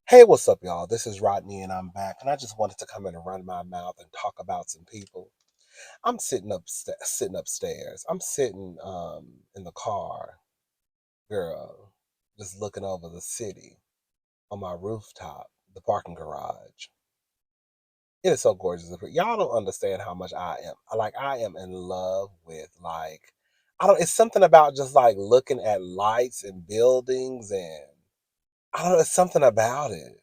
Hey, what's up, y'all? This is Rodney, and I'm back. And I just wanted to come in and run my mouth and talk about some people. I'm sitting upstairs. I'm sitting in the car, girl, just looking over the city on my rooftop, the parking garage. It is so gorgeous. Y'all don't understand how much I am. I am in love with I don't. It's something about just like looking at lights and buildings, and I don't know. It's something about it.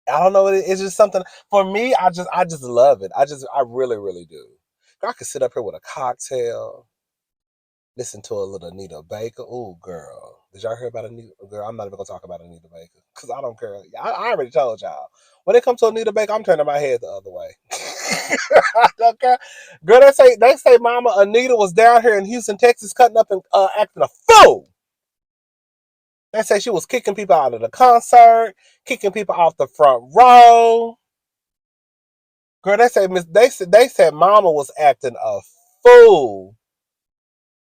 I don't know what it's just something for me. I just love it. I really really do. I could sit up here with a cocktail, listen to a little Anita Baker. Ooh, girl, did y'all hear about Anita? Girl, I'm not even gonna talk about Anita Baker because I don't care. I already told y'all. When it comes to Anita Baker, I'm turning my head the other way. I don't care. Girl, they say Mama Anita was down here in Houston, Texas, cutting up and acting a fool. They say she was kicking people out of the concert, kicking people off the front row. Girl, they said Mama was acting a fool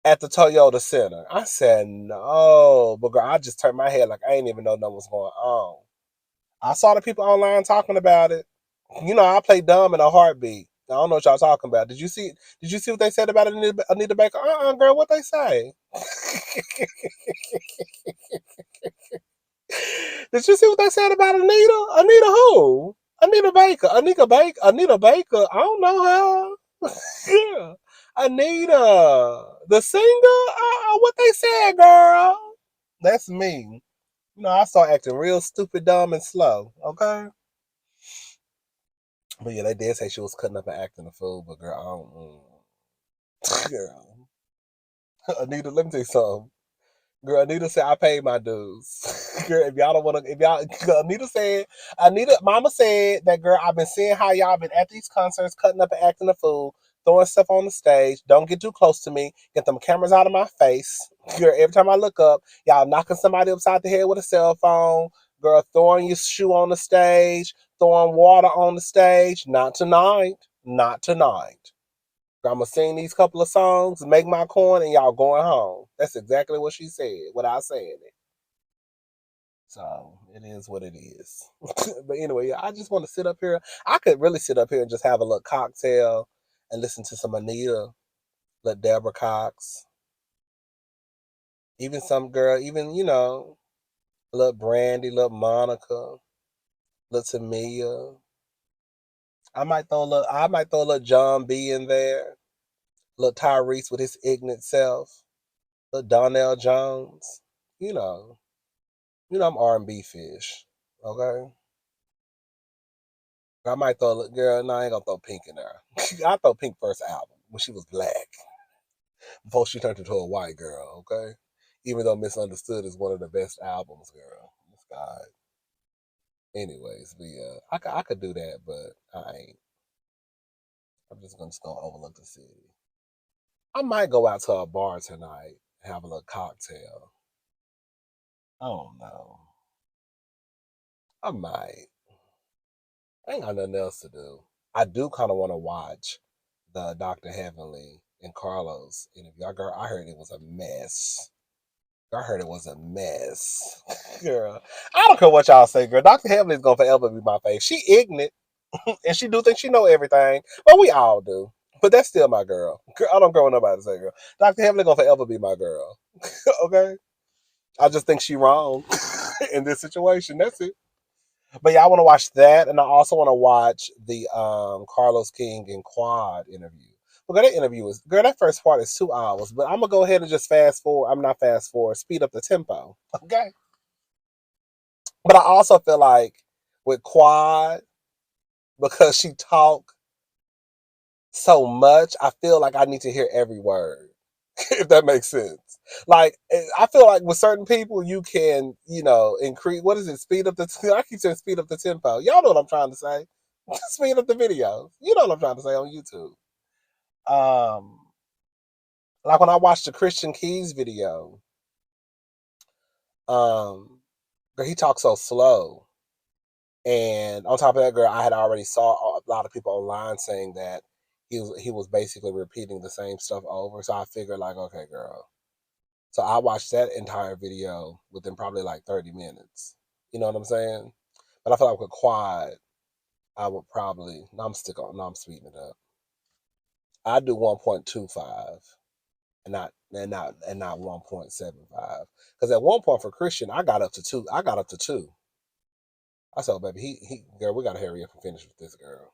at the Toyota Center. I said no, but girl, I just turned my head like I ain't even know nothing was going on. I saw the people online talking about it. You know, I play dumb in a heartbeat. I don't know what y'all talking about. Did you see? Did you see what they said about Anita Baker? Girl, what they say? Did you see what they said about Anita? Anita who? Anita Baker. Anita Baker. Anita Baker. I don't know her. Yeah. Anita. The singer? What they said, girl? That's me. You know, I start acting real stupid, dumb, and slow. Okay? But yeah, they did say she was cutting up and acting a fool, but girl, I don't. Girl. Anita, let me tell you something. Girl, Anita said I paid my dues. Girl, if y'all don't want to, if y'all, Mama said that, girl, I've been seeing how y'all been at these concerts, cutting up and acting a fool, throwing stuff on the stage. Don't get too close to me. Get them cameras out of my face. Girl, every time I look up, y'all knocking somebody upside the head with a cell phone. Girl, throwing your shoe on the stage, throwing water on the stage. Not tonight. Not tonight. I'm gonna sing these couple of songs, make my coin, and y'all going home. That's exactly what she said without saying it. So it is what it is. But anyway, I just want to sit up here. I could really sit up here and just have a little cocktail and listen to some Anita, little Deborah Cox, even some girl, even little Brandy, little Monica, little Tamia. I might throw a little John B in there, little Tyrese with his ignorant self, little Donnell Jones. You know. I'm R&B fish. Okay? I might throw a girl, no, I ain't gonna throw Pink in there. I throw Pink first album when she was black. Before she turned into a white girl, okay? Even though Misunderstood is one of the best albums, girl. God. Anyways, but yeah, I could do that, but I ain't. I'm just gonna overlook the city. I might go out to a bar tonight and have a little cocktail. I don't know. I might. I ain't got nothing else to do. I do kind of want to watch the Dr. Heavenly and Carlos interview. I heard it was a mess. I heard it was a mess. Girl, I don't care what y'all say, girl. Dr. Heavenly is gonna forever be my fave. She ignorant and she do think she know everything, but we all do. But that's still my girl. Girl, I don't care what nobody say, girl. Dr. Heavenly gonna forever be my girl. Okay, I just think she wrong in this situation. That's it. But yeah, I want to watch that, and I also want to watch the Carlos King and Quad interview. Well, that interview is girl. That first part is 2 hours, but I'm gonna go ahead and just fast forward. I'm not fast forward. Speed up the tempo, okay? But I also feel like with Quad because she talk so much, I feel like I need to hear every word. If that makes sense. Like I feel like with certain people, you can increase. What is it? Speed up the. I keep saying speed up the tempo. Y'all know what I'm trying to say. Speed up the videos. You know what I'm trying to say on YouTube. Um, like when I watched the Christian Keys video, um, girl, he talks so slow. And on top of that, girl, I had already saw a lot of people online saying that he was basically repeating the same stuff over. So I figured like, okay, girl. So I watched that entire video within probably like 30 minutes. You know what I'm saying? But I feel like with quad, I would probably. No, I'm speeding it up. I do 1.25 and not 1.75. Because at one point for Christian, I got up to two. I got up to two. I said, baby, girl, we gotta hurry up and finish with this girl.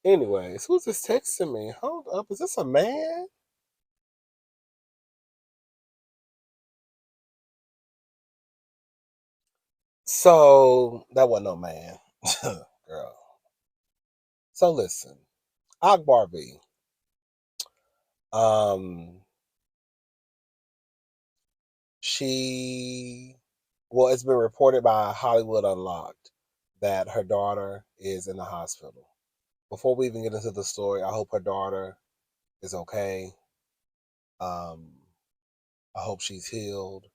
Anyways, who's this texting me? Hold up, is this a man? So that wasn't no man, girl. So listen, Akbar V. Um, she, well, it's been reported by Hollywood Unlocked that her daughter is in the hospital. Before we even get into the story, I hope her daughter is okay. Um, I hope she's healed.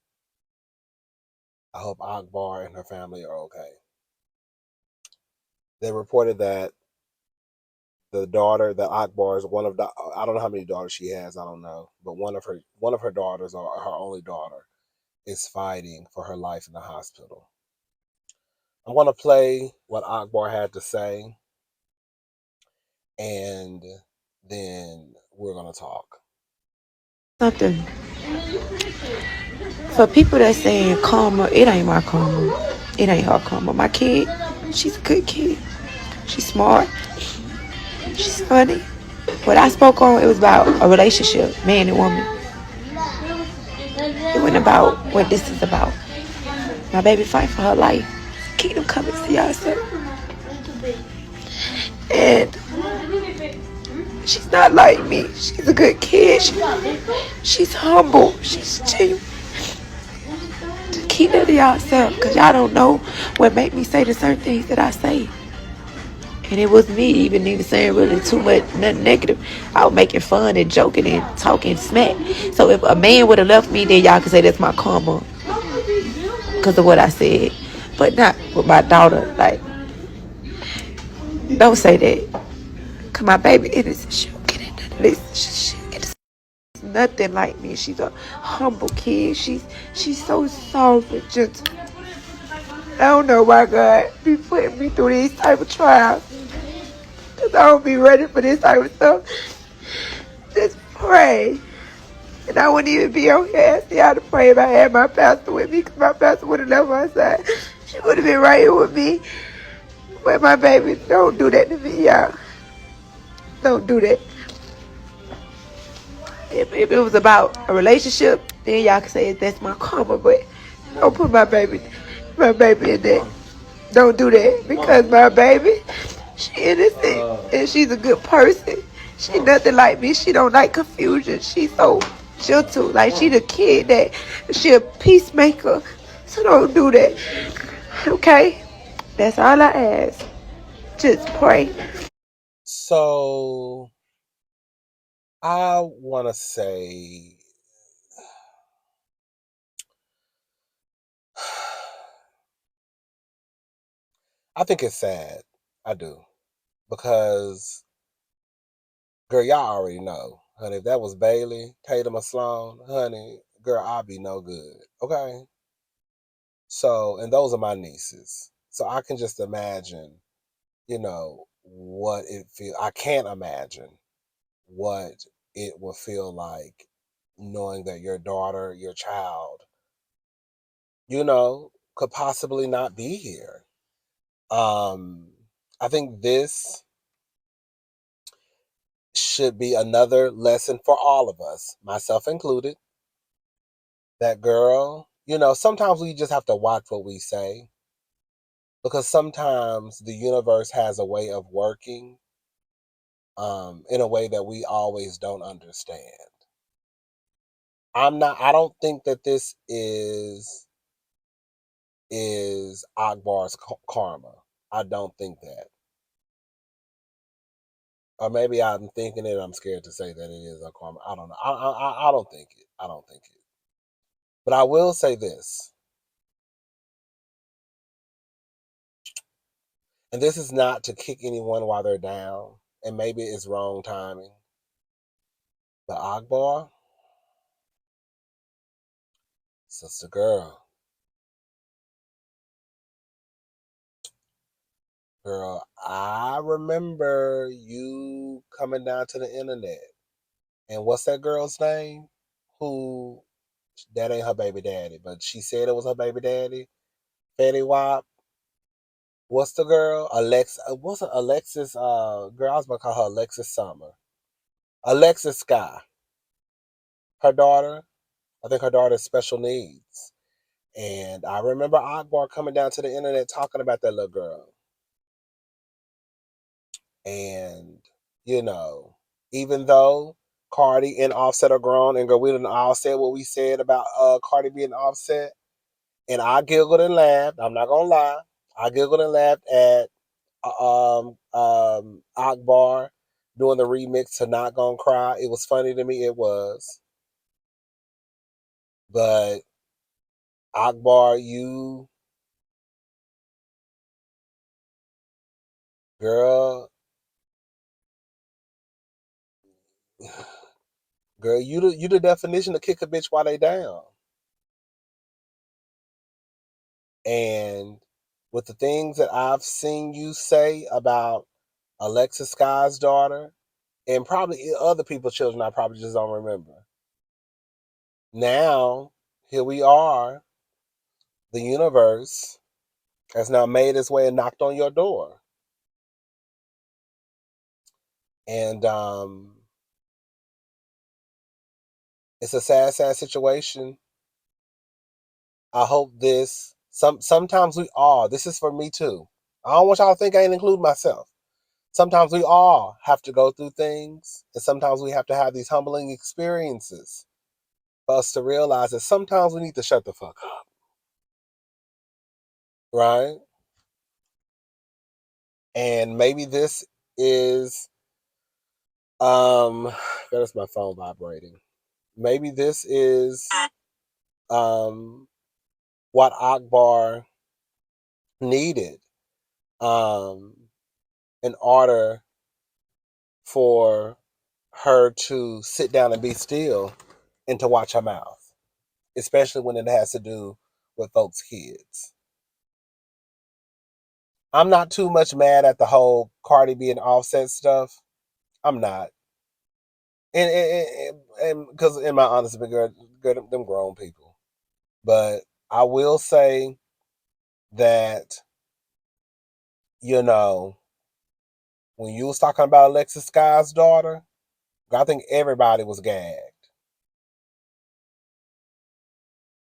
I hope Akbar and her family are okay. They reported that the daughter that Akbar is one of the, I don't know how many daughters she has, I don't know, but one of her daughters, or her only daughter, is fighting for her life in the hospital. I'm going to play what Akbar had to say, and then we're going to talk. Something for people that saying karma, it ain't my karma. It ain't her karma. My kid, she's a good kid. She's smart. She's funny. What I spoke on, it was about a relationship, man and woman. It wasn't about what this is about. My baby fight for her life. Kingdom coming to y'all soon. And she's not like me. She's a good kid. She's humble. She's genuine. Keep that to yourself, because y'all don't know what make me say the certain things that I say. And it was me even saying really too much, nothing negative. I was making fun and joking and talking smack. So if a man would have left me, then y'all could say that's my karma because of what I said. But not with my daughter. Like, don't say that. Because my baby innocent. She don't get into this. It's nothing like me. She's a humble kid. She's so soft and gentle. I don't know why God be putting me through these type of trials. Because I don't be ready for this type of stuff. Just pray. And I wouldn't even be on here asking y'all to pray if I had my pastor with me, because my pastor would have left my side. She would have been right here with me. But my baby, don't do that to me, y'all. Don't do that. If it was about a relationship, then y'all can say that's my karma. But don't put my baby in that. Don't do that, because my baby, she innocent and she's a good person. She nothing like me. She don't like confusion. She's so gentle. Like, she the kid that she a peacemaker. So don't do that. Okay? That's all I ask. Just pray. So I want to say, I think it's sad. I do. Because, girl, y'all already know. Honey, if that was Bailey, Tatum, or Sloan, honey, girl, I'll be no good. Okay? So, and those are my nieces. So I can just imagine, what it feel. I can't imagine what it will feel like knowing that your daughter, your child, could possibly not be here. Um, I think this should be another lesson for all of us, myself included. That, girl, sometimes we just have to watch what we say, because sometimes the universe has a way of working in a way that we always don't understand. I don't think that this is Akbar's karma. I don't think that. Or maybe I'm thinking it. I'm scared to say that it is a karma. I don't know. I don't think it. I don't think it. But I will say this, and this is not to kick anyone while they're down, and maybe it's wrong timing. But Akbar, sister girl, Girl, I remember you coming down to the internet. And what's that girl's name? Who, that ain't her baby daddy, but she said it was her baby daddy. Fetty Wap. What's the girl? Wasn't Alexis, girl, I was going to call her Alexis Summer. Alexis Skyy. Her daughter. I think her daughter's special needs. And I remember Akbar coming down to the internet talking about that little girl. And, you know, even though Cardi and Offset are grown, and girl, we done all said what we said about Cardi being Offset, and I giggled and laughed. I'm not gonna lie, I giggled and laughed at Akbar doing the remix to "Not Gonna Cry." It was funny to me. It was, but Akbar, you girl, girl, you the definition of kick a bitch while they down. And with the things that I've seen you say about Alexis Sky's daughter, and probably other people's children, I probably just don't remember. Now, here we are. The universe has now made its way and knocked on your door. And it's a sad, sad situation. I hope sometimes we all, this is for me too. I don't want y'all to think I ain't include myself. Sometimes we all have to go through things, and sometimes we have to have these humbling experiences for us to realize that sometimes we need to shut the fuck up, right? And maybe this is that's my phone vibrating. Maybe this is um what Akbar needed um in order for her to sit down and be still and to watch her mouth, especially when it has to do with folks' kids. I'm not too much mad at the whole Cardi B and Offset stuff. I'm not, and because in my honest opinion, them grown people. But I will say that you know when you was talking about Alexis Sky's daughter, I think everybody was gagged.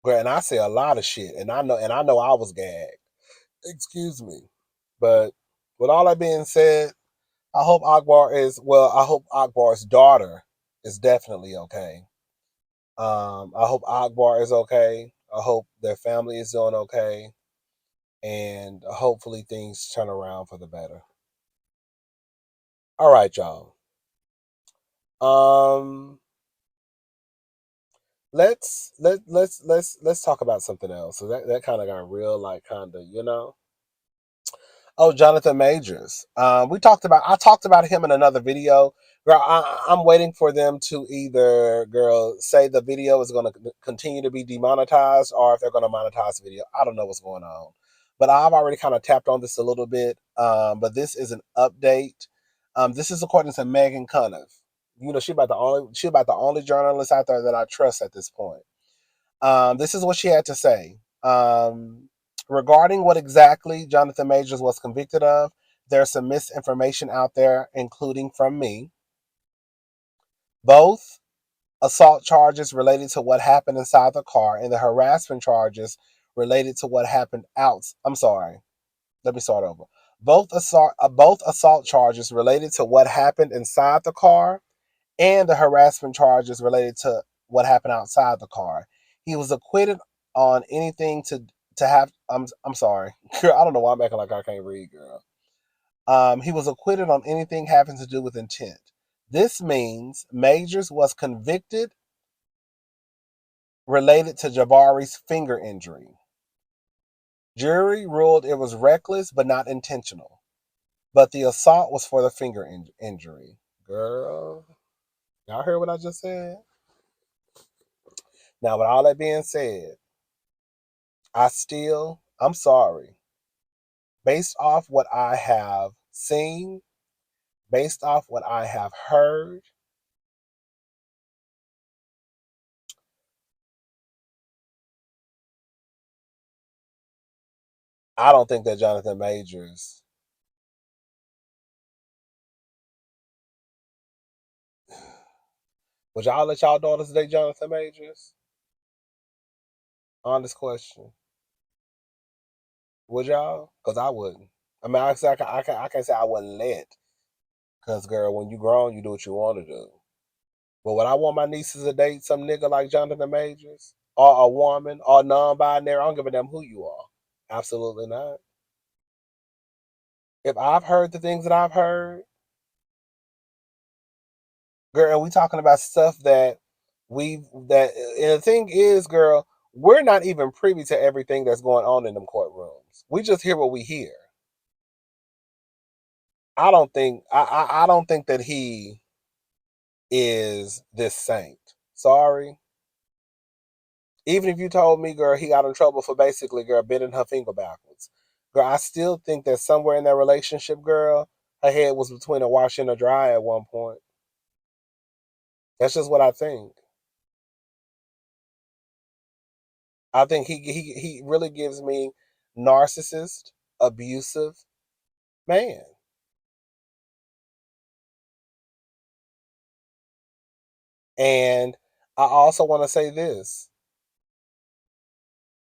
And I say a lot of shit, and I know I was gagged. Excuse me. But with all that being said, I hope Akbar's daughter is definitely okay. I hope Akbar is okay. I hope their family is doing okay. And hopefully things turn around for the better. All right, y'all. Um let's talk about something else. So that kind of got real, like kind of, Oh, Jonathan Majors. I talked about him in another video. Girl, I'm waiting for them to either, girl, say the video is going to continue to be demonetized or if they're going to monetize the video. I don't know what's going on. But I've already kind of tapped on this a little bit. But this is an update. This is according to Megan Cuniff. She about the only journalist out there that I trust at this point. This is what she had to say. Regarding what exactly Jonathan Majors was convicted of, there's some misinformation out there, including from me. Both assault charges related to what happened inside the car and the harassment charges related to what happened out. I'm sorry. Let me start over. Both assault charges related to what happened inside the car and the harassment charges related to what happened outside the car. He was acquitted on anything to have. I'm sorry, girl. I don't know why I'm acting like I can't read, girl. He was acquitted on anything having to do with intent. This means Majors was convicted related to Jabari's finger injury. Jury ruled it was reckless but not intentional. But the assault was for the finger injury. Girl, y'all heard what I just said? Now, with all that being said, I'm sorry. Based off what I have seen, based off what I have heard, I don't think that Jonathan Majors. Would y'all let y'all daughters date Jonathan Majors? Honest question. Would y'all? Because I wouldn't. I mean, I can't say I wouldn't let. Because, girl, when you grown, you do what you want to do. But would I want my nieces to date some nigga like Jonathan Majors? Or a woman? Or non-binary? I don't give a damn who you are. Absolutely not. If I've heard the things that I've heard, girl, and we talking about stuff that and the thing is, girl, we're not even privy to everything that's going on in them courtrooms. We just hear what we hear. I don't think that he is this saint. Sorry. Even if you told me, girl, he got in trouble for basically, girl, bending her finger backwards. Girl, I still think that somewhere in that relationship, girl, her head was between a wash and a dry at one point. That's just what I think. I think he really gives me narcissist, abusive man. And I also want to say this.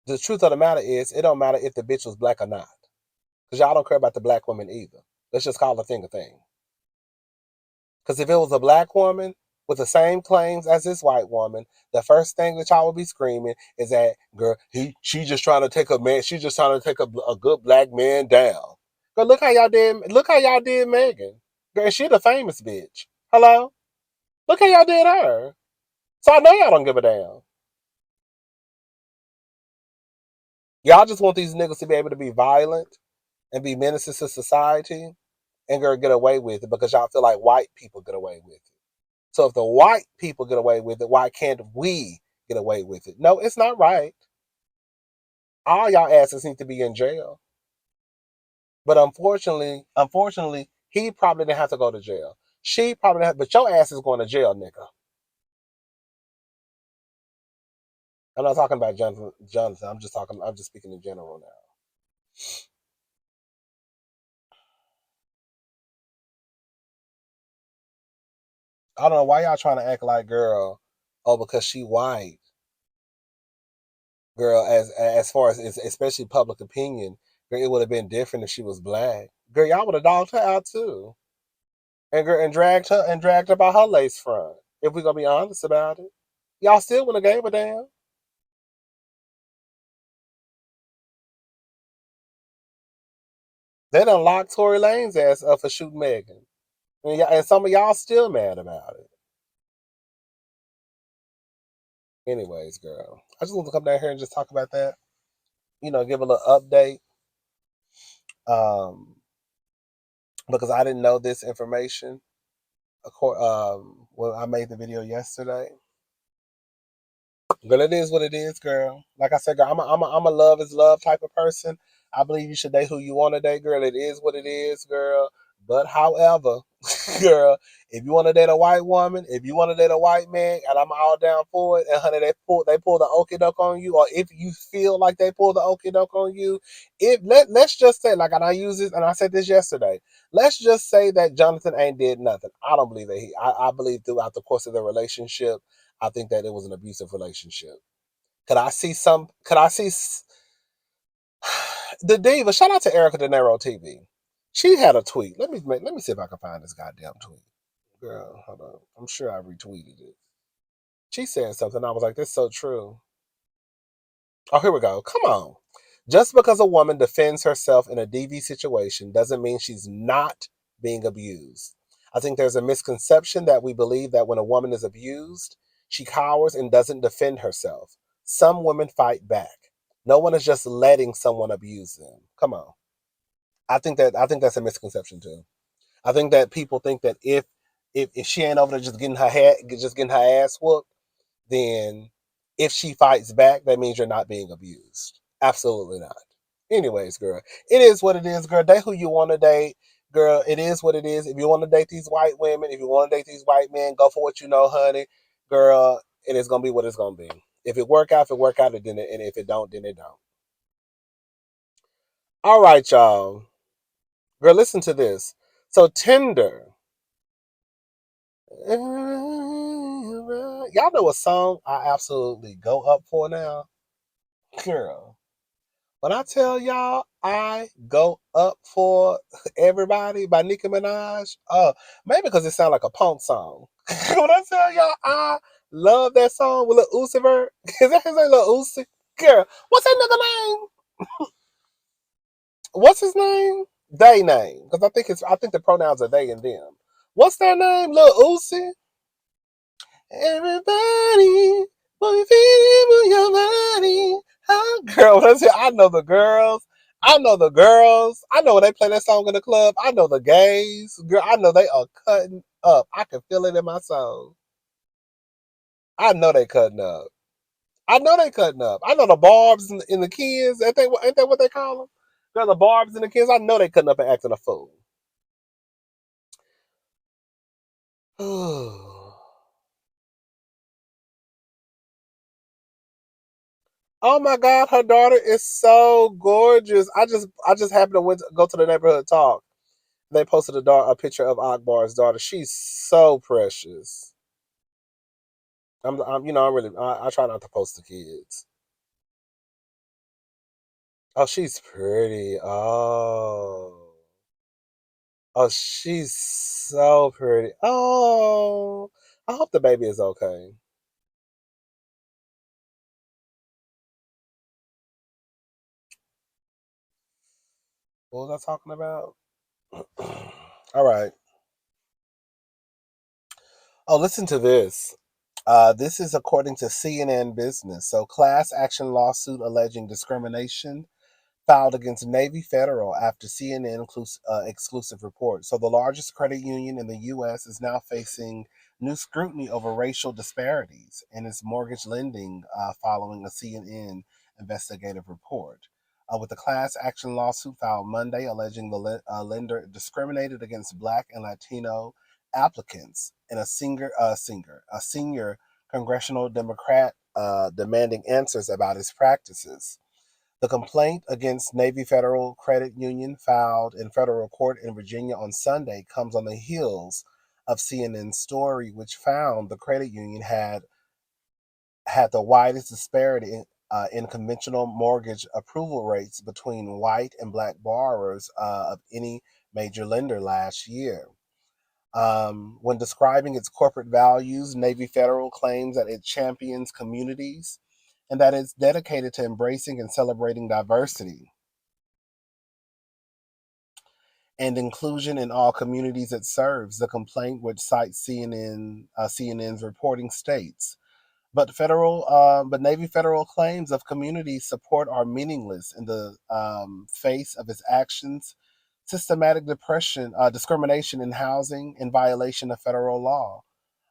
The truth of the matter is, it don't matter if the bitch was black or not. Because y'all don't care about the black woman either. Let's just call a thing a thing. Because if it was a black woman with the same claims as this white woman, the first thing that y'all would be screaming is that, girl, she just trying to take a man, she just trying to take a good black man down. Girl, look how y'all did Megan. Girl, she the famous bitch. Hello? Look how y'all did her. So I know y'all don't give a damn. Y'all just want these niggas to be able to be violent and be menaces to society and girl get away with it because y'all feel like white people get away with it. So if the white people get away with it, why can't we get away with it? No, it's not right. All y'all asses need to be in jail. But unfortunately, he probably didn't have to go to jail. She probably didn't have, but your ass is going to jail, nigga. I'm not talking about Jonathan. I'm just speaking in general now. I don't know why y'all trying to act like, girl, oh, because she white, girl, as far as especially public opinion, girl, it would have been different if she was black. Girl, y'all would have dogged her out too. And dragged her by her lace front. If we're gonna be honest about it, y'all still wouldn't have gave a damn. They done locked Tory Lane's ass up for shooting Megan, and some of y'all still mad about it. Anyways, girl, I just want to come down here and just talk about that. Give a little update. Um, because I didn't know this information. Of course, when I made the video yesterday. Girl, it is what it is, girl. Like I said, girl, I'm a love is love type of person. I believe you should date who you want to date, girl. It is what it is, girl. But however, girl, if you want to date a white woman, if you want to date a white man, and I'm all down for it, and honey, they pull the okie doke on you, or if you feel like they pull the okie doke on you, let's just say, like, and I use this, and I said this yesterday. Let's just say that Jonathan ain't did nothing. I don't believe that I believe throughout the course of the relationship, I think that it was an abusive relationship. Could I see the diva? Shout out to Erica De Niro TV. She had a tweet. Let me see if I can find this goddamn tweet. Girl, hold on. I'm sure I retweeted it. She said something. I was like, "This is so true." Oh, here we go. Come on. Just because a woman defends herself in a DV situation doesn't mean she's not being abused. I think there's a misconception that we believe that when a woman is abused, she cowers and doesn't defend herself. Some women fight back. No one is just letting someone abuse them. Come on. I think that's a misconception too. I think that people think that if she ain't over there just getting her ass whooped, then if she fights back, that means you're not being abused. Absolutely not. Anyways, girl, it is what it is, girl. Date who you want to date, girl. It is what it is. If you want to date these white women, if you want to date these white men, go for what you know, honey, girl. And it's gonna be what it's gonna be. If it work out, if it work out, then and if it don't, then it don't. All right, y'all. Girl, listen to this. So Tinder. Y'all know a song I absolutely go up for now? Girl. When I tell y'all I go up for Everybody by Nicki Minaj, maybe because it sounds like a punk song. When I tell y'all I love that song with Lil Uzi Vert, is that his name, Lil Uzi? Girl, what's that nigga name? What's his name? They name, because I think the pronouns are they and them. What's their name? Lil Uzi. Everybody, move your body. Huh? Girl, that's it. I know the girls. I know the girls. I know when they play that song in the club. I know the gays. Girl, I know they are cutting up. I can feel it in my soul. I know they cutting up. I know they cutting up. I know the barbs and the kids. Ain't that what they call them? Girl, the barbs and the kids. I know they cutting up and acting a fool. Oh my God, her daughter is so gorgeous. I just happened to go to the neighborhood talk. They posted a picture of Akbar's daughter. She's so precious. I'm really, I try not to post the kids. Oh, she's pretty. Oh, she's so pretty. Oh, I hope the baby is okay. What was I talking about? All right. Oh, listen to this. This is according to CNN Business. So, class action lawsuit alleging discrimination filed against Navy Federal after CNN exclusive report. So, the largest credit union in the U.S. is now facing new scrutiny over racial disparities in its mortgage lending following a CNN investigative report. With the class action lawsuit filed Monday alleging the lender discriminated against Black and Latino applicants and a senior congressional Democrat demanding answers about his practices. The complaint against Navy Federal Credit Union filed in federal court in Virginia on Sunday comes on the heels of CNN's story, which found the credit union had the widest disparity in conventional mortgage approval rates between white and black borrowers of any major lender last year. When describing its corporate values, Navy Federal claims that it champions communities and that it's dedicated to embracing and celebrating diversity and inclusion in all communities it serves. The complaint, which cites CNN's reporting, states, but Navy Federal claims of community support are meaningless in the face of its actions, systematic discrimination in housing, in violation of federal law.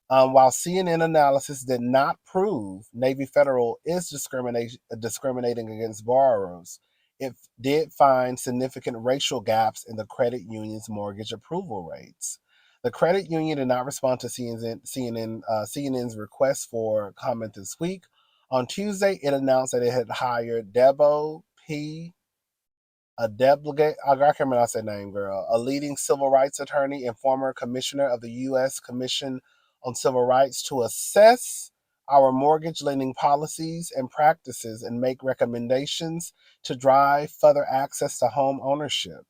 While CNN analysis did not prove Navy Federal is discriminating against borrowers, it did find significant racial gaps in the credit union's mortgage approval rates. The credit union did not respond to CNN's request for comment this week. On Tuesday, it announced that it had hired Debo P. A delegate, I can't remember how to say name, girl, a leading civil rights attorney and former commissioner of the U.S. Commission on Civil Rights to assess our mortgage lending policies and practices and make recommendations to drive further access to home ownership.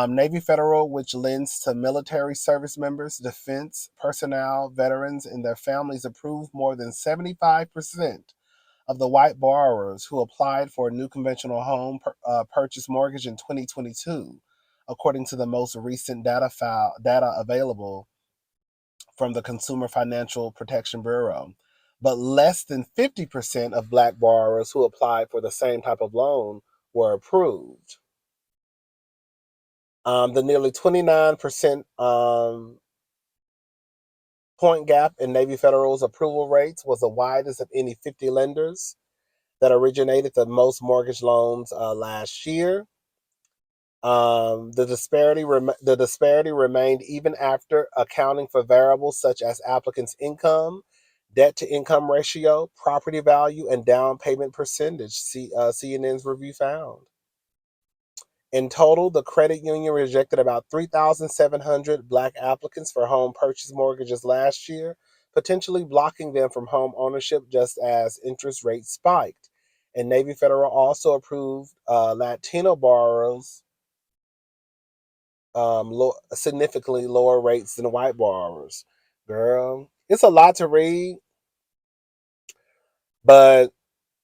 Navy Federal, which lends to military service members, defense personnel, veterans, and their families, approved more than 75% of the white borrowers who applied for a new conventional home purchase mortgage in 2022, according to the most recent data available from the Consumer Financial Protection Bureau. But less than 50% of black borrowers who applied for the same type of loan were approved. The nearly 29% point gap in Navy Federal's approval rates was the widest of any 50 lenders. that originated the most mortgage loans last year. The disparity remained even after accounting for variables such as applicants' income, debt to income ratio, property value, and down payment percentage. CNN's review found. In total, the credit union rejected about 3,700 black applicants for home purchase mortgages last year, potentially blocking them from home ownership just as interest rates spiked. And Navy Federal also approved Latino borrowers significantly lower rates than white borrowers. Girl, it's a lot to read, but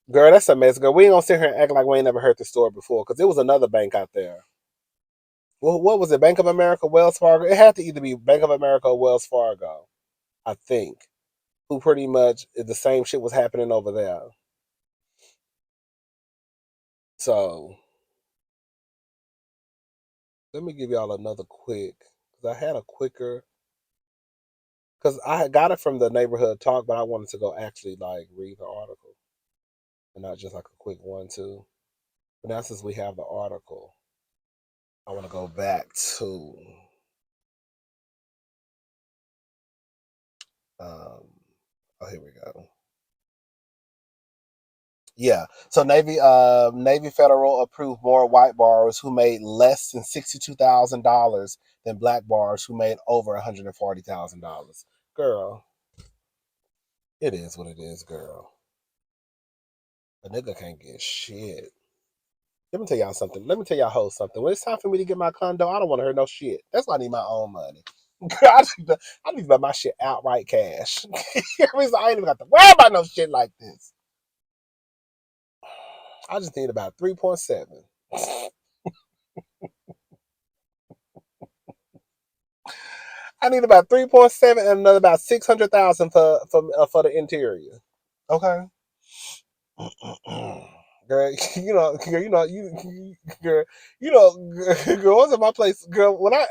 girl, that's a mess. Girl, we ain't gonna sit here and act like we ain't never heard the story before because it was another bank out there. Well, what was it? Bank of America, Wells Fargo? It had to either be Bank of America or Wells Fargo, I think. Who pretty much the same shit was happening over there. So let me give y'all another quick because I had a quicker because I had got it from the neighborhood talk, but I wanted to go actually like read the article and not just like a quick one too. But now since we have the article, I want to go back to um oh here we go. Yeah. So Navy Federal approved more white borrowers who made less than $62,000 than black borrowers who made over $140,000. Girl, it is what it is, girl. A nigga can't get shit. Let me tell y'all something. Let me tell y'all hoes something. When it's time for me to get my condo, I don't want to hear no shit. That's why I need my own money. I need to buy my shit outright cash. I ain't even got to worry about no shit like this. I just need about 3.7. I need about 3.7 and another about 600,000 for the interior. Okay. Girl, girl, girl, what's in my place, girl? When I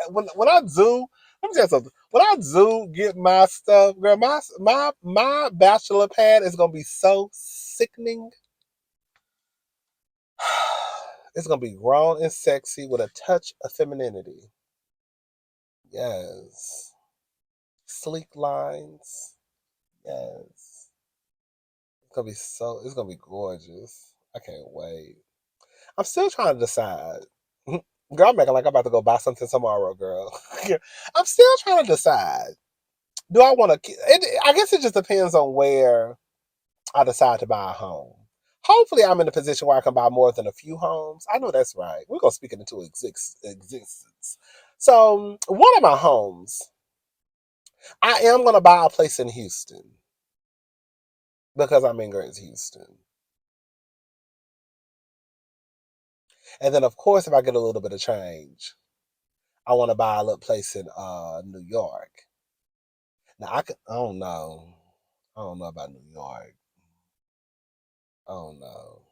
do, let me tell you something. When I do get my stuff, girl, my bachelor pad is gonna be so sickening. It's gonna be grown and sexy with a touch of femininity. Yes, sleek lines. Yes, it's gonna be gorgeous. I can't wait. I'm still trying to decide. Girl, I'm making like I'm about to go buy something tomorrow, girl. I'm still trying to decide. Do I want to? I guess it just depends on where I decide to buy a home. Hopefully, I'm in a position where I can buy more than a few homes. I know that's right. We're gonna speak it into existence. So, one of my homes, I am gonna buy a place in Houston because I'm in Greater Houston. And then, of course, if I get a little bit of change, I want to buy a little place in New York. Now I don't know. I don't know about New York. I don't know.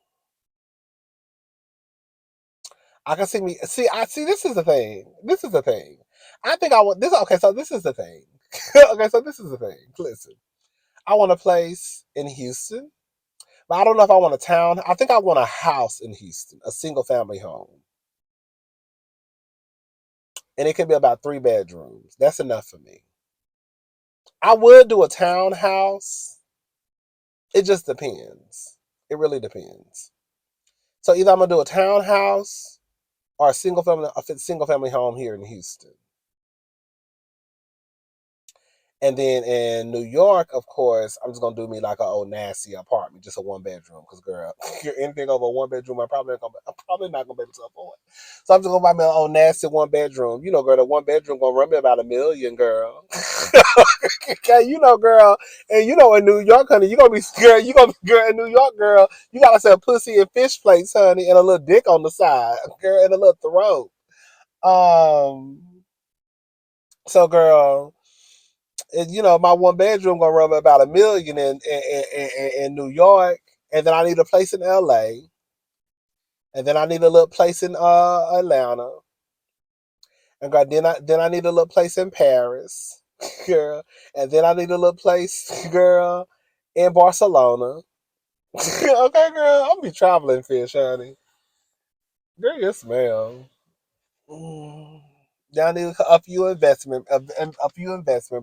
I can see me see. I see. This is the thing. This is the thing. I think I want this. Okay, so this is the thing. Okay, so this is the thing. Listen, I want a place in Houston, but I don't know if I want a town. I think I want a house in Houston, a single family home, and it can be about 3 bedrooms. That's enough for me. I would do a townhouse. It just depends. It really depends. So either I'm gonna do a townhouse or a single family home here in Houston. And then in New York, of course, I'm just gonna do me like an old nasty apartment, just a 1 bedroom. Cause girl, anything over a 1 bedroom, I'm probably not gonna be able to afford. So I'm just gonna buy me an old nasty 1 bedroom. You know, girl, the 1 bedroom gonna run me about $1 million, girl. Okay, you know, girl, and you know in New York, honey, you gonna be scared. You gonna be girl in New York, girl. You gotta sell pussy and fish plates, honey, and a little dick on the side, girl, and a little throat. Um, so girl, my 1 bedroom gonna run about $1 million in New York, and then I need a place in LA, and then I need a little place in Atlanta, and then I need a little place in Paris, girl, and then I need a little place, girl, in Barcelona, Okay, girl, I'll be traveling fish, honey. Girl, yes, ma'am. Mm. Y'all need a few investment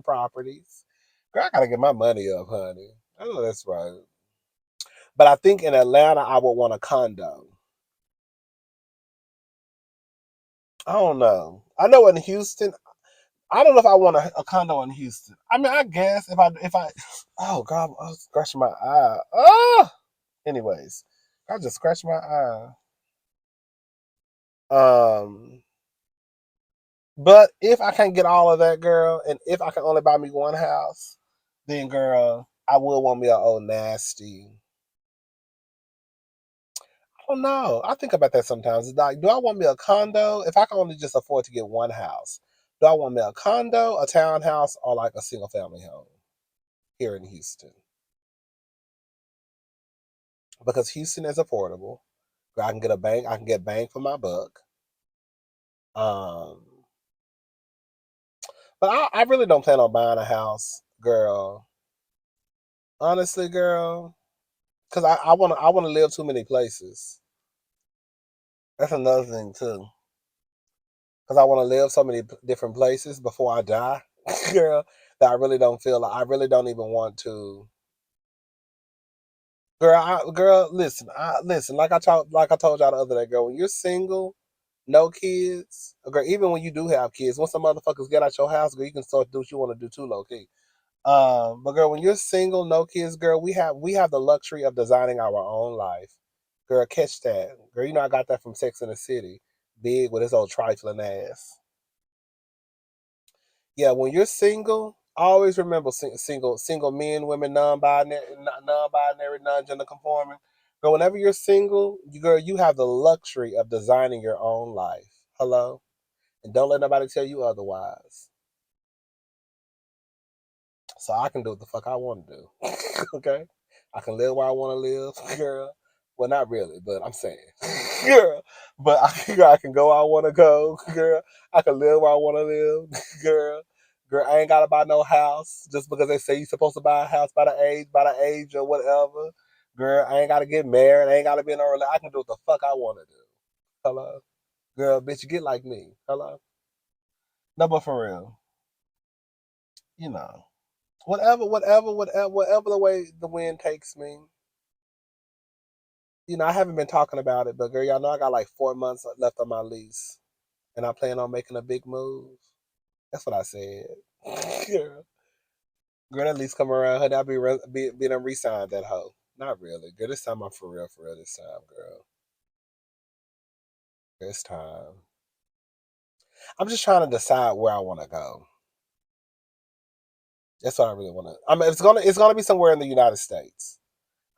properties. Girl, I gotta get my money up, honey. I know that's right. But I think in Atlanta, I would want a condo. I don't know. I know in Houston, I don't know if I want a condo in Houston. I mean, I guess if I, oh God, I was scratching my eye. Oh, anyways, I just scratched my eye. Um, but if I can't get all of that, girl, and if I can only buy me one house, then girl, I will want me a old nasty. I don't know. I think about that sometimes. It's like, do I want me a condo? If I can only just afford to get one house, do I want me a condo, a townhouse, or like a single family home here in Houston? Because Houston is affordable. I can get a bank. I can get bang for my buck. Um, but I really don't plan on buying a house, girl. Honestly, girl, because I want to live too many places. That's another thing too. Because I want to live so many different places before I die, girl. That I really don't feel like I really don't even want to. Girl, listen, listen. Like I told y'all the other day, girl. When you're single, no kids, girl. Even when you do have kids, once some motherfuckers get out your house, girl, you can start to do what you want to do too, low key. But girl, when you're single, no kids, girl, we have the luxury of designing our own life. Girl, catch that. Girl, you know I got that from Sex in the City. Big with his old trifling ass. Yeah, when you're single, always remember single men, women, non-binary, non-gender conforming. Girl, whenever you're single, you have the luxury of designing your own life. Hello? And don't let nobody tell you otherwise. So I can do what the fuck I want to do. Okay? I can live where I want to live, girl. Well, not really, but I'm saying, girl. But I can go where I want to go, girl. I can live where I want to live, girl. Girl, I ain't gotta buy no house just because they say you're supposed to buy a house by the age or whatever. Girl, I ain't gotta get married. I ain't gotta be in a relationship. I can do what the fuck I want to do. Hello, girl, bitch, you get like me. Hello, no, but for real, you know. Whatever the way the wind takes me. I haven't been talking about it, but girl, y'all know I got like 4 months left on my lease, and I plan on making a big move. That's what I said. Girl, girl, that lease come around, honey, I'll be done re-signed that hoe. Not really, girl. This time I'm for real. This time, girl. This time, I'm just trying to decide where I want to go. That's what I really want to. I mean, it's gonna be somewhere in the United States.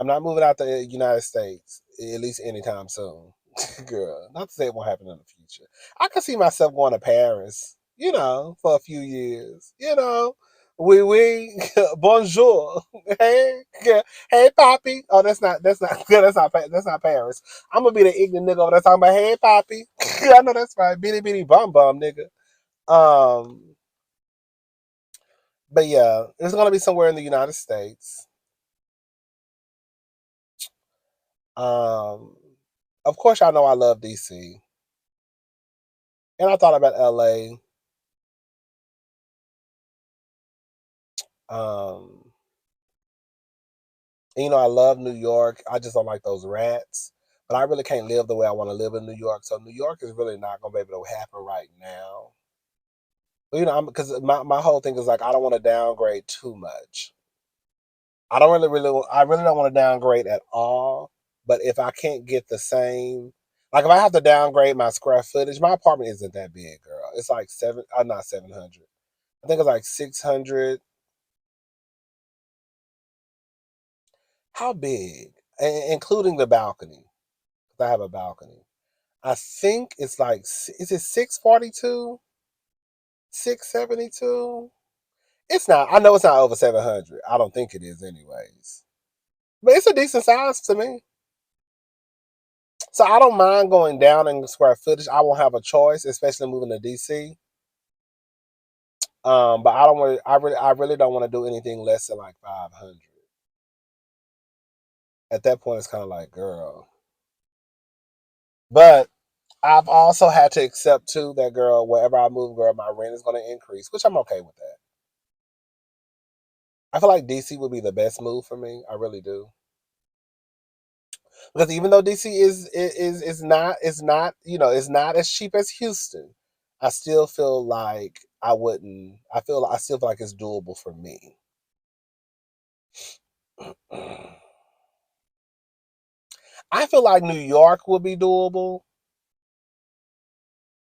I'm not moving out the United States at least anytime soon. Girl, not to say it won't happen in the future. I can see myself going to Paris, for a few years. Oui, bonjour, hey, yeah, hey, Poppy. Oh, that's not Paris. I'm gonna be the ignorant nigga over there talking about, hey, Poppy. I know that's right, bitty bitty bum nigga. Um, but yeah, it's gonna be somewhere in the United States. Um, of course, y'all know I love DC, and I thought about LA. Um, and, I love New York. I just don't like those rats. But I really can't live the way I want to live in New York. So New York is really not going to be able to happen right now. But, because my whole thing is like I don't want to downgrade too much. I really don't want to downgrade at all. But if I can't get the same, like if I have to downgrade my square footage, my apartment isn't that big, girl. It's like not 700. I think it's like 600. How big? Including the balcony. 'Cause I have a balcony. I think it's like, is it 642? 672? It's not. I know it's not over 700. I don't think it is, anyways. But it's a decent size to me. So I don't mind going down in square footage. I won't have a choice, especially moving to DC. But I don't want. I really don't want to do anything less than like 500. At that point, it's kind of like, girl. But I've also had to accept too that, girl, wherever I move, girl, my rent is going to increase, which I'm okay with that. I feel like DC would be the best move for me. I really do. Because even though DC is not as cheap as Houston, I still feel like I wouldn't. I still feel like it's doable for me. I feel like New York would be doable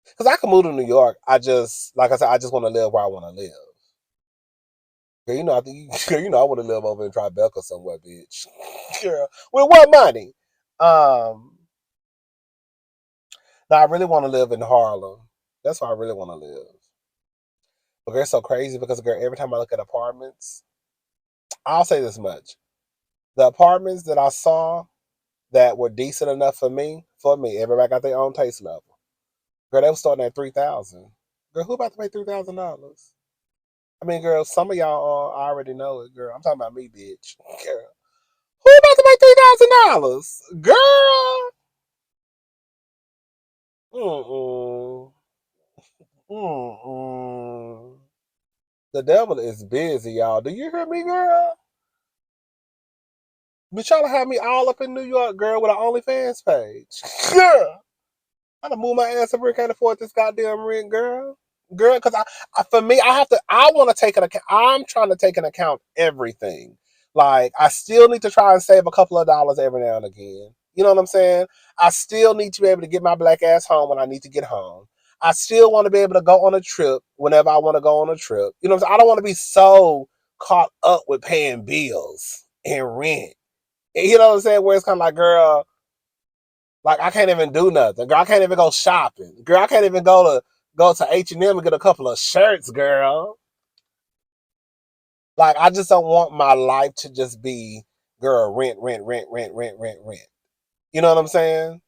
because I can move to New York. Like I said, I just want to live where I want to live. Girl, I think I want to live over in Tribeca somewhere, bitch. Girl, with what money? Um, no, I really want to live in Harlem. That's where I really want to live. But girl, it's so crazy because, girl, every time I look at apartments, I'll say this much: the apartments that I saw that were decent enough for me, everybody got their own taste level. Girl, they was starting at 3,000. Girl, who about to pay $3,000? I mean, girl, some of y'all already know it, girl. I'm talking about me, bitch. Girl, who about to pay $3,000? Girl, mm-mm, mm-mm. The devil is busy, y'all. Do you hear me, girl? Bitch, y'all have me all up in New York, girl, with an OnlyFans page. Girl, I done move my ass up here, can't afford this goddamn rent, girl. Girl, because for me, I want to take an account. I'm trying to take an account everything. Like, I still need to try and save a couple of dollars every now and again. You know what I'm saying? I still need to be able to get my black ass home when I need to get home. I still want to be able to go on a trip whenever I want to go on a trip. You know what I'm saying? I don't want to be so caught up with paying bills and rent. You know what I'm saying? Where it's kind of like, girl, like I can't even do nothing. Girl, I can't even go shopping. Girl, I can't even go to H&M and get a couple of shirts, girl. Like I just don't want my life to just be, girl, rent, rent, rent, rent, rent, rent, rent. You know what I'm saying?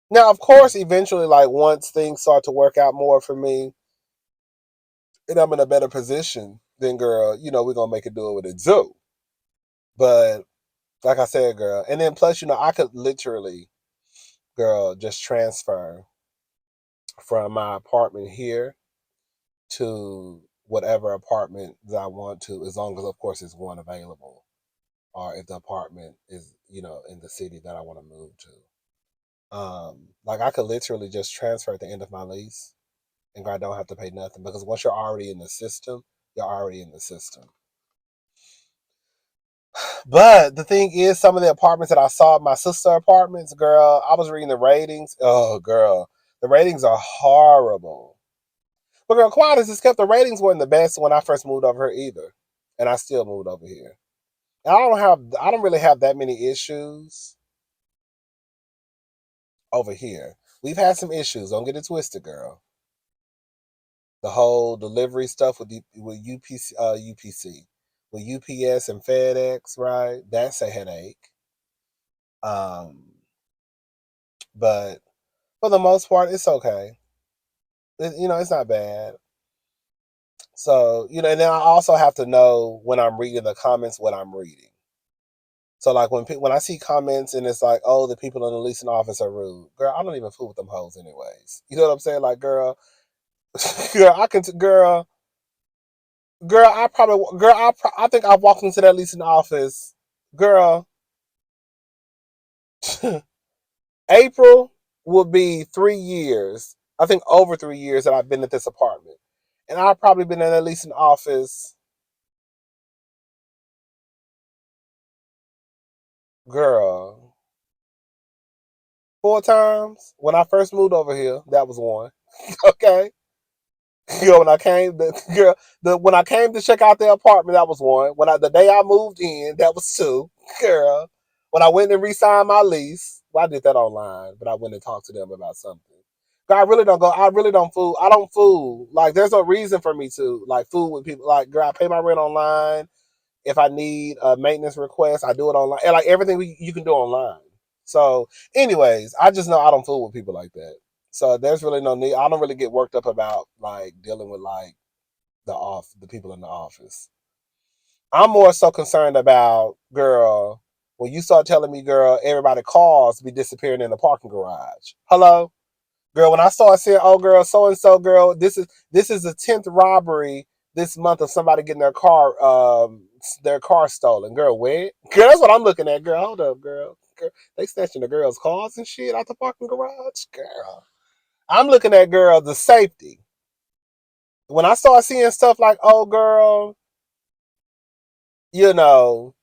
Now, of course, eventually, like once things start to work out more for me and I'm in a better position, then girl, we're gonna make it do it with a zoo. But like I said, girl, and then plus, I could literally, girl, just transfer from my apartment here to whatever apartment that I want to, as long as, of course, it's one available, or if the apartment is, in the city that I want to move to. Like I could literally just transfer at the end of my lease, and I don't have to pay nothing because once you're already in the system, you're already in the system. But the thing is, some of the apartments that I saw, my sister apartments, girl, I was reading the ratings. Oh, girl, the ratings are horrible. But girl, quiet as it's kept, the ratings weren't the best when I first moved over here either, and I still moved over here. And I don't really have that many issues over here. We've had some issues. Don't get it twisted, girl. The whole delivery stuff with UPC, with UPS and FedEx, right? That's a headache. Um, but for the most part, it's okay. It's not bad. So, and then I also have to know when I'm reading the comments what I'm reading. So like when I see comments and it's like, oh, the people in the leasing office are rude, girl, I don't even fool with them hoes anyways. You know what I'm saying? Like, girl, girl, I think I walked into that leasing office, girl. April will be 3 years. I think over 3 years that I've been at this apartment, and I've probably been in that leasing office, girl, 4 times. When I first moved over here, that was one. Okay. Girl, when I came to check out the apartment, that was one. The day I moved in, that was two. Girl, when I went and re-signed my lease, well, I did that online, but I went and talked to them about something. Girl, I really don't go. I really don't fool. I don't fool. Like, there's no reason for me to like fool with people. Like, girl, I pay my rent online. If I need a maintenance request, I do it online. And like everything you can do online. So, anyways, I just know I don't fool with people like that. So there's really no need. I don't really get worked up about like dealing with like the people in the office. I'm more so concerned about, girl. When you start telling me, girl, everybody cars be disappearing in the parking garage. Hello? Girl, when I started saying, oh girl, so and so girl, this is the 10th robbery this month of somebody getting their car stolen. Girl, where? Girl, that's what I'm looking at, girl. Hold up, girl. Girl, they snatching the girls' cars and shit out the parking garage. Girl. I'm looking at, girl, the safety. When I start seeing stuff like, oh girl, you know,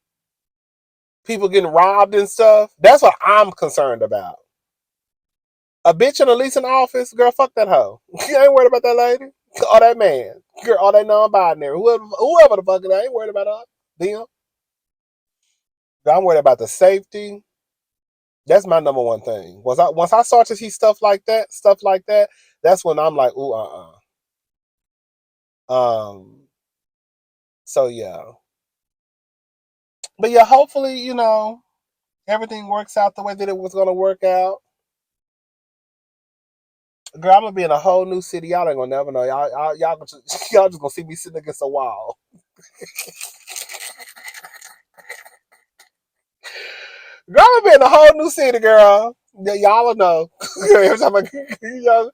people getting robbed and stuff, that's what I'm concerned about. A bitch in a leasing office, girl, fuck that hoe. You ain't worried about that lady or that man, girl, or that non-binary, whoever the fuck it is, I ain't worried about her. Them. Girl, I'm worried about the safety. That's my number one thing. Once I start to see stuff like that, that's when I'm like, ooh, Um. So yeah, but yeah, hopefully, everything works out the way that it was gonna work out. Girl, I'm gonna be in a whole new city. Y'all ain't gonna never know. Y'all y'all just gonna see me sitting against a wall. Girl, I'm gonna be in a whole new city, girl. Y'all will know. Every time y'all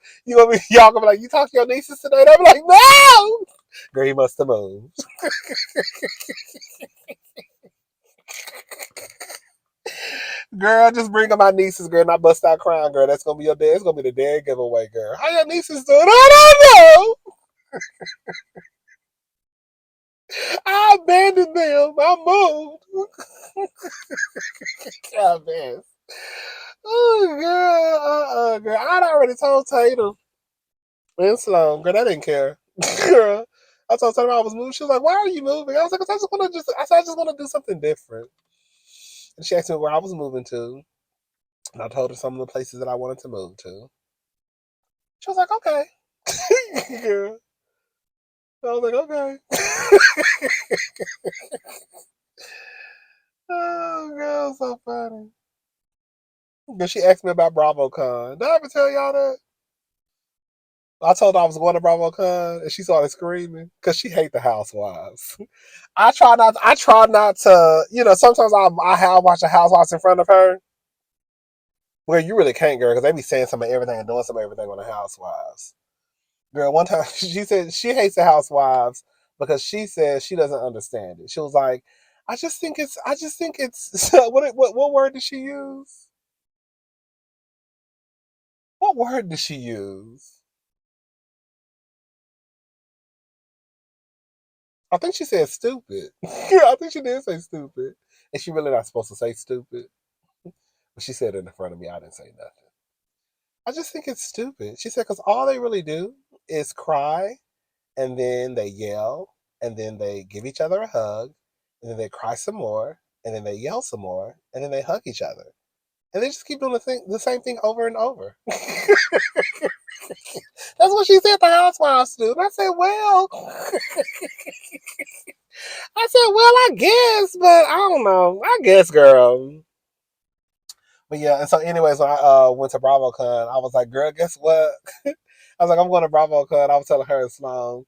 gonna be like, you talk to your nieces today? They'll be like, no. Girl, he must have moved. Girl, just bring my nieces, girl, and I bust out crying, girl. That's gonna be your day. It's gonna be the dead giveaway, girl. How your nieces doing? I don't know. I abandoned them. I moved. God, man. Oh, girl. Girl. I'd already told Tatum and Sloan, girl, I didn't care. Girl. I told Tatum I was moving. She was like, why are you moving? I was like, I just want to do something different. And she asked me where I was moving to. And I told her some of the places that I wanted to move to. She was like, okay. Girl. I was like, okay. Oh, girl, so funny. But she asked me about BravoCon. Did I ever tell y'all that? I told her I was going to BravoCon, and she started screaming because she hate the housewives. I try not. I try not to. Sometimes I have watched the housewives in front of her. Where you really can't, girl, because they be saying some of everything and doing some of everything on the housewives. Girl, one time she said she hates the housewives because she says she doesn't understand it. She was like, I just think it's what word did she use? What word did she use? I think she said stupid. Yeah, I think she did say stupid. And she really not supposed to say stupid. But she said it in front of me. I didn't say nothing. I just think it's stupid. She said, because all they really do is cry, and then they yell, and then they give each other a hug, and then they cry some more, and then they yell some more, and then they hug each other. And they just keep doing the same thing over and over. That's what she said the housewives do. And I said, well, I guess, but I don't know. I guess, girl. But yeah, and so anyways, when I went to BravoCon, I was like, girl, guess what? I was like, I'm going to BravoCon. I was telling her and Sloan.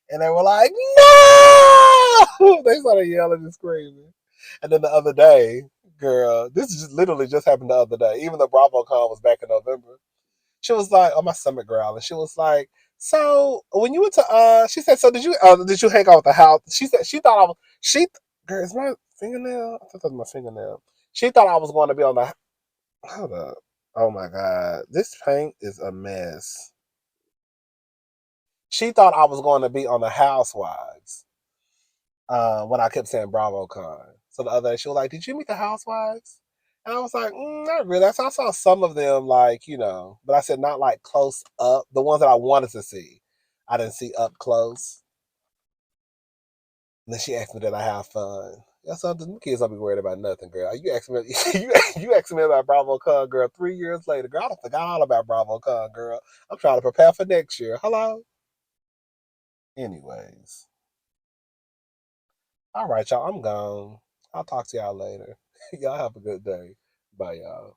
And they were like, no! They started yelling and screaming. And then the other day, girl, this just literally just happened the other day. Even though BravoCon was back in November. She was like, oh, my stomach growling. She was like, so when you went to, she said, so did you hang out with the house? She said, she thought I was, girl, is my fingernail? I thought that was my fingernail. She thought I was going to be on the, hold up. Oh my God. This paint is a mess. She thought I was going to be on the Housewives when I kept saying BravoCon. So the other day, she was like, did you meet the Housewives? And I was like, not really. I saw some of them, like, but I said not like close up. The ones that I wanted to see, I didn't see up close. And then she asked me did I have fun. That's all. The kids don't be worried about nothing, girl. You asked me, you asked me about BravoCon, girl. 3 years later, girl, I forgot all about BravoCon, girl. I'm trying to prepare for next year. Hello. Anyways, all right, y'all. I'm gone. I'll talk to y'all later. Y'all have a good day. Bye, y'all.